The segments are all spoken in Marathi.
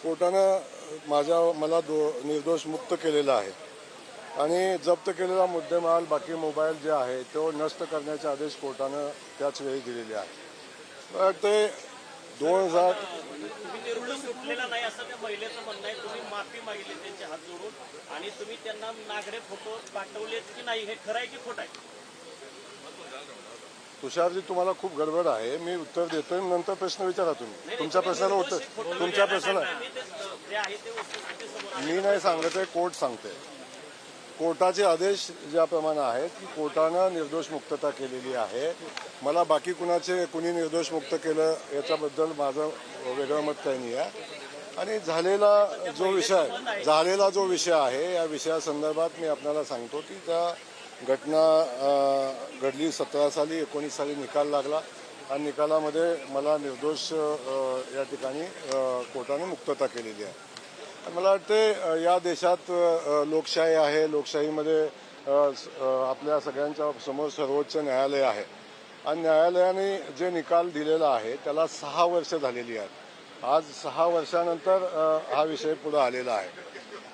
कोर्टानं मला निर्दोष मुक्त केलेलं आहे आणि जप्त केलेला मुद्देमाल बाकी मोबाईल जे आहे तो नष्ट करण्याचे आदेश कोर्टानं त्याच वेळी दिलेले आहे. ते 2000 तुम्ही निर्णय सुटलेला नाही असं त्या महिलेचं म्हणणं आहे. तुम्ही माफी मागितली त्यांचे हात जोडून आणि तुम्ही त्यांना नागरे फोटो पाठवलेत की नाही, हे खरं आहे की खोटं आहे? तुषारजी, तुम्हाला खूप गडबड आहे. मी उत्तर देतोय, नंतर प्रश्न विचारा तुम्ही. तुमच्या प्रश्नाला उत्तर, तुमच्या प्रश्नाला मी नाही सांगत आहे, कोर्ट सांगते. कोर्टाचे आदेश ज्याप्रमाणे आहेत की कोर्टानं निर्दोष मुक्तता केलेली आहे. मला बाकी कुणी निर्दोष मुक्त केलं याच्याबद्दल माझं वेगळं मत काही नाही आहे. आणि झालेला जो विषय आहे या विषयासंदर्भात मी आपल्याला सांगतो की त्या घटना घडली 17 साली 19 साली निकाल लागला आणि निकालामध्ये मला निर्दोष या ठिकाणी कोर्टाने मुक्तता केलेली आहे. मला वाटते या देशात लोकशाही आहे. लोकशाहीमध्ये आपल्या सगळ्यांच्या समोर सर्वोच्च न्यायालय आहे आणि न्यायालयाने जे निकाल दिलेला आहे त्याला 6 वर्ष झालेली आहेत. आज 6 वर्षानंतर हा विषय पुढे आलेला आहे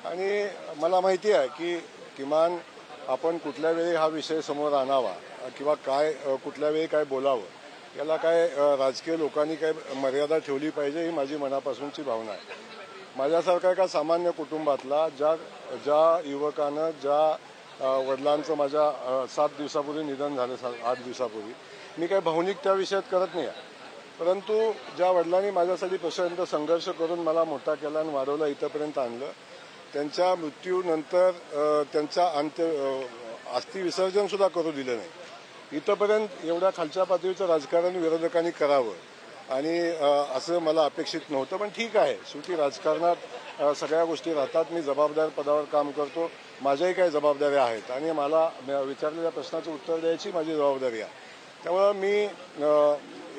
आणि मला माहिती आहे की किमान आपण कुठल्या वेळी हा विषय समोर आणावा किंवा कुठल्या वेळी काय बोलावं याला राजकीय लोकांनी मर्यादा ठेवली पाहिजे ही माझी मनापासूनची भावना आहे. माझ्यासारखा एका सामान्य कुटुंबातला ज्या युवकानं ज्या वडिलांचं माझ्या 7 दिवसापूर्वी निधन झालं, 8 दिवसापूर्वी, मी काही भावनिक त्या विषयात करत नाही आहे. परंतु ज्या वडिलांनी माझ्यासाठी प्रचंड संघर्ष करून मला मोठा केला आणि वाढवला इथंपर्यंत आणलं, त्यांच्या मृत्यूनंतर त्यांचा अस्थि विसर्जन सुद्धा करू दिलं नाही. इथंपर्यंत एवढ्या खालच्या पातळीचं राजकारण विरोधकांनी करावं आणि असं मला अपेक्षित नव्हतं. पण ठीक आहे, शेवटी राजकारणात सगळ्या गोष्टी राहतात. मी जबाबदार पदावर काम करतो, माझ्याही काही जबाबदाऱ्या आहेत आणि मला विचारलेल्या प्रश्नाचं उत्तर द्यायची माझी जबाबदारी आहे. त्यामुळं मी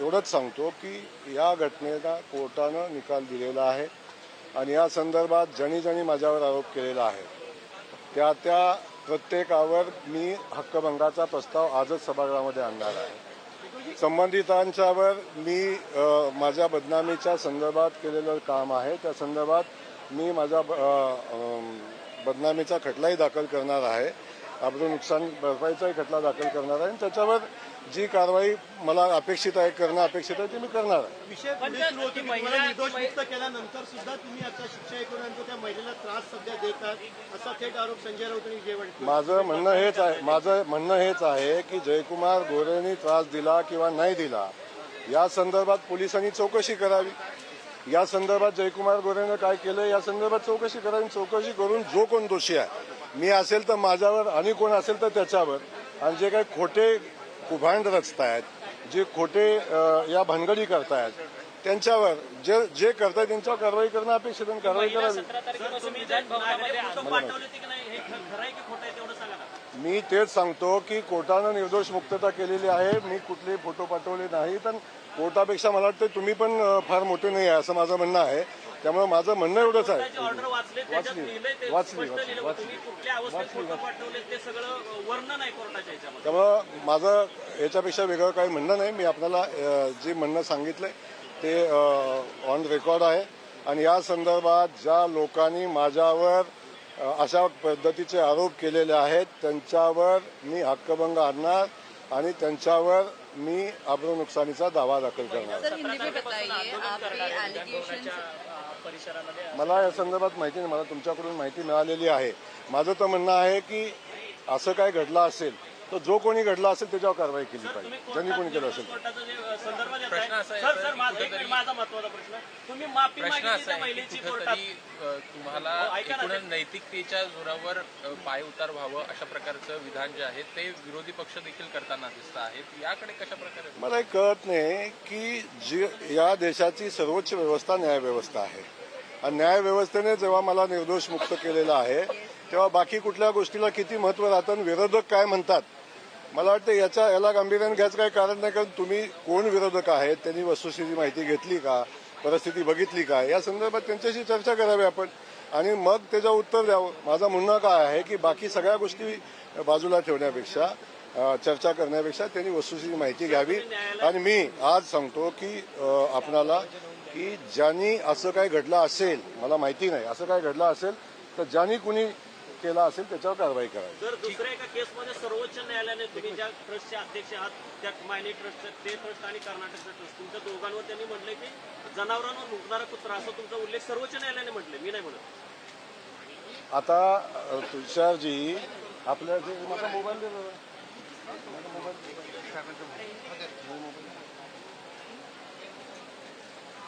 एवढंच सांगतो की या घटनेला कोर्टानं निकाल दिलेला आहे आणि या संदर्भात ज्यांनी माझ्यावर आरोप केलेला आहे त्या प्रत्येकावर मी हक्कभंगाचा प्रस्ताव आजच सभागृहामध्ये आणणार आहे. संबंधितांच्यावर मी माझ्या बदनामीच्या संदर्भात केलेलं काम आहे त्या संदर्भात मी माझा बदनामीचा खटलाही दाखल करणार आहे. आपलं नुकसान भरपाईचाही खटला दाखल करणार आहे आणि त्याच्यावर जी कारवाई मला अपेक्षित आहे करणं अपेक्षित आहे ती मी करणार आहे. विषय पुढे सुरू होती. महिला निर्दोष मुक्त केल्यानंतर सुद्धा तुम्ही आता शिक्षा ऐकून त्या महिलेला त्रास सध्या देतात असा थेट आरोप संजय राऊत यांनी केला. माझं म्हणणं हेच आहे की जयकुमार गोरेंनी त्रास दिला किंवा नाही दिला या संदर्भात पोलिसांनी चौकशी करावी. या संदर्भात जयकुमार गोरेनं काय केलं या संदर्भात चौकशी करावी. चौकशी करून जो कोण दोषी आहे, मी असेल तर माझ्यावर आणि कोण असेल तर त्याच्यावर, आणि जे काही खोटे कुभांड रचतायत, जे खोटे या भानगडी करतायत त्यांच्यावर जे करतायत त्यांच्यावर कारवाई करणं अपेक्षित आहे. कारवाई करावी. मी तेच सांगतो की कोर्टानं निर्दोष मुक्तता केलेली आहे. मी कुठलेही फोटो पाठवले नाहीत आणि कोर्टापेक्षा मला वाटतं तुम्ही पण फार मोठे नाही आहे असं माझं म्हणणं आहे. त्यामुळे माझं म्हणणं एवढंच आहे. त्यामुळं माझं याच्यापेक्षा वेगळं काही म्हणणं नाही. मी आपल्याला जे म्हणणं सांगितलंय ते ऑन रेकॉर्ड आहे आणि या संदर्भात ज्या लोकांनी माझ्यावर अशा पद्धतीचे आरोप केलेले आहेत त्यांच्यावर मी हक्कभंग आणणार आणि त्यांच्यावर मी आबरू नुकसानीचा दावा दाखल करणार. मला या संदर्भात माहिती नाही. मला तुमच्याकडून माहिती मिळालेली आहे. माझं तर म्हणणं आहे की असं काय घडलं असेल तर जो कोणी घडला असेल त्याच्यावर कारवाई केली पाहिजे, ज्यांनी कोणी केलं असेल. माझा महत्वाचा प्रश्न, तुम्ही माफी मागितली त्या महिलेची कोर्टात, तुम्हाला नैतिकतेच्या जोरावर पाय उतार व्हावं अशा प्रकारचं विधान जे आहे ते विरोधी पक्ष देखील करताना दिसत आहेत. याकडे कशा प्रकारे मला कळत नाही की या देशाची सर्वोच्च व्यवस्था न्यायव्यवस्था आहे आणि न्यायव्यवस्थेने जेव्हा मला निर्दोष मुक्त केलेलं आहे तेव्हा बाकी कुठल्या गोष्टीला किती महत्व राहतं आणि विरोधक काय म्हणतात मला वाटतं याला गांभीर्याने घ्यायचं काही कारण नाही. कारण तुम्ही कोण विरोधक आहेत त्यांनी वस्तुस्थिती माहिती घेतली का, परिस्थिती बघितली का, या संदर्भात त्यांच्याशी चर्चा करावी आपण आणि मग त्याचं उत्तर द्यावं. माझं म्हणणं काय आहे की बाकी सगळ्या गोष्टी बाजूला ठेवण्यापेक्षा चर्चा करण्यापेक्षा त्यांनी वस्तुस्थिती माहिती घ्यावी. आणि मी आज सांगतो की आपणाला की ज्यांनी असं काय घडलं असेल, मला माहिती नाही, असं काय घडलं असेल तर ज्यांनी कुणी केला असेल त्याच्यावर कारवाई करावी. जर दुसऱ्या एका केसमध्ये सर्वोच्च न्यायालयाने तुम्ही ज्या ट्रस्टचे अध्यक्ष आहात त्या मायनी ट्रस्ट ते ट्रस्ट आणि कर्नाटकचं ट्रस्ट तुमच्या दोघांवर त्यांनी म्हटलंय की जनावरांवर नुकणारा कुत्रा असं तुमचा उल्लेख सर्वोच्च न्यायालयाने म्हटले, मी नाही म्हणत. आता तुषारजी आपल्या जे माझा मोबाईल दे जरा.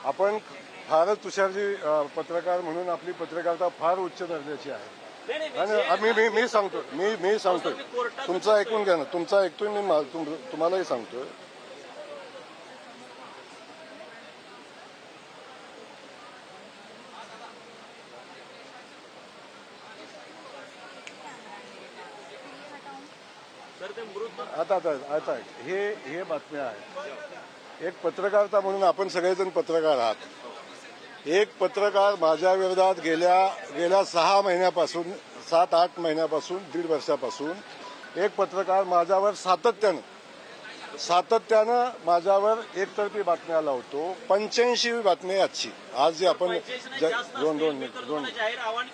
आपण फारच तुषारजी पत्रकार म्हणून आपली पत्रकारिता फार उच्च दर्जाची आहे. नाही, आणि मी सांगतो मी सांगतो तुमचं ऐकून घ्या ना, तुमचं ऐकतोय मी तुम्हालाही सांगतोय. तर ते मृत आता हे बातम्या आहेत. एक पत्रकारिता म्हणून आपण सगळेजण पत्रकार आहात. एक पत्रकार माझ्या विरोधात गेल्या 6 महिन्यापासून 7-8 महिन्यापासून 1.5 वर्षापासून एक पत्रकार माझ्यावर सातत्यानं माझ्यावर एकतर्फी बातम्या लावतो. 85वी बातमी आहे आजची. आज जी आपण दोन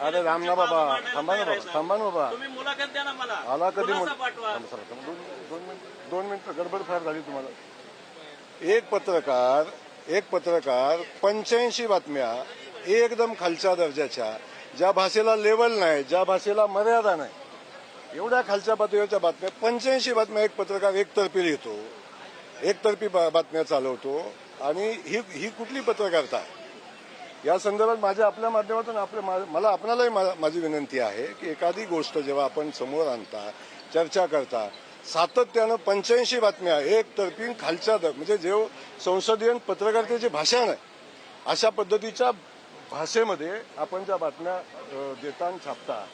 अरे राम ना बाबा, थांबा ना बाबा. तुम्ही मुलाखत द्या ना मला. आला कधी खुलासा पाठवा. 2 मिनिटं गडबड फार झाली तुम्हाला. एक पत्रकार 85 बातम्या एकदम खालच्या दर्जाच्या, ज्या भाषेला लेवल नाही, ज्या भाषेला मर्यादा नाही, एवढ्या खालच्या पातळीवरच्या बातम्या 85 बातम्या एक पत्रकार एकतर्फी लिहितो, एकतर्फी बातम्या चालवतो. आणि ही कुठली पत्रकारिता आहे? या संदर्भात माझ्या आपल्या माध्यमातून मला आपणालाही माझी विनंती आहे की एखादी गोष्ट जेव्हा आपण समोर आणता, चर्चा करता, सातत्यानं 85 बातम्या एकतर्फी खालच्या म्हणजे जे संसदीय पत्रकारितेची भाषा नाही अशा पद्धतीच्या भाषेमध्ये आपण ज्या बातम्या देता आणि छापता,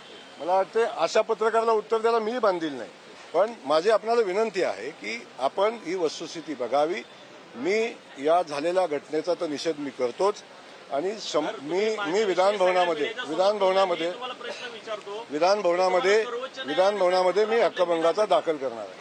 मला वाटते अशा पत्रकाराला उत्तर द्यायला मी बांधील नाही. पण माझी आपल्याला विनंती आहे की आपण ही वस्तुस्थिती बघावी. मी या झालेल्या घटनेचा तर निषेध मी करतोच. आणि मी विधानभवनामध्ये तुम्हाला प्रश्न विचारतो. विधानभवनामध्ये मी हक्कभंगाचा दाखल करणार आहे.